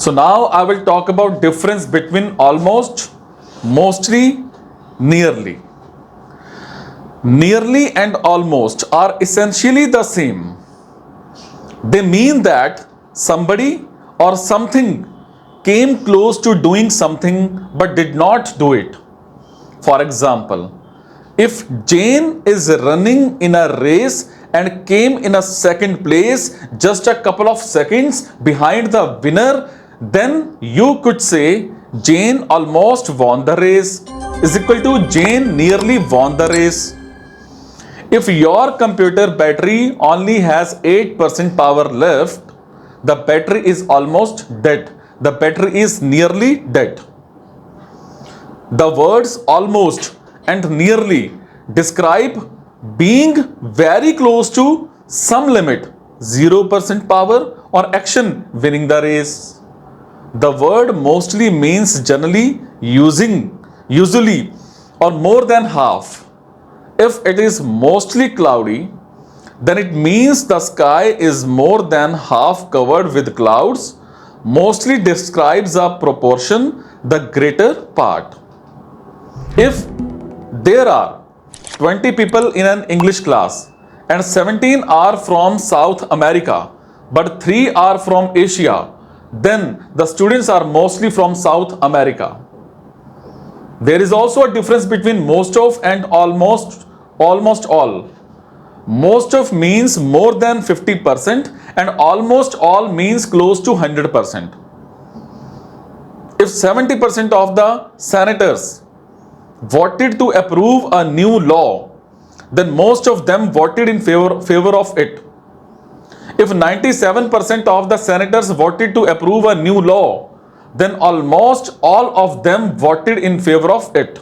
So now I will talk about difference between almost, mostly, nearly. Nearly and almost are essentially the same. They mean that somebody or something came close to doing something but did not do it. For example, if Jane is running in a race and came in a second place just a couple of seconds behind the winner, then you could say Jane almost won the race is equal to Jane nearly won the race. If your computer battery only has 8% power left, the battery is almost dead. The battery is nearly dead. The words almost and nearly describe being very close to some limit, 0% power or action winning the race. The word mostly means generally, usually, or more than half. If it is mostly cloudy, then it means the sky is more than half covered with clouds. Mostly describes a proportion, the greater part. If there are 20 people in an English class and 17 are from South America, but 3 are from Asia, then the students are mostly from South America. There is also a difference between most of and almost all. Most of means more than 50% and almost all means close to 100%. If 70% of the senators voted to approve a new law, then most of them voted in favor of it. If 97% of the senators voted to approve a new law, then almost all of them voted in favor of it.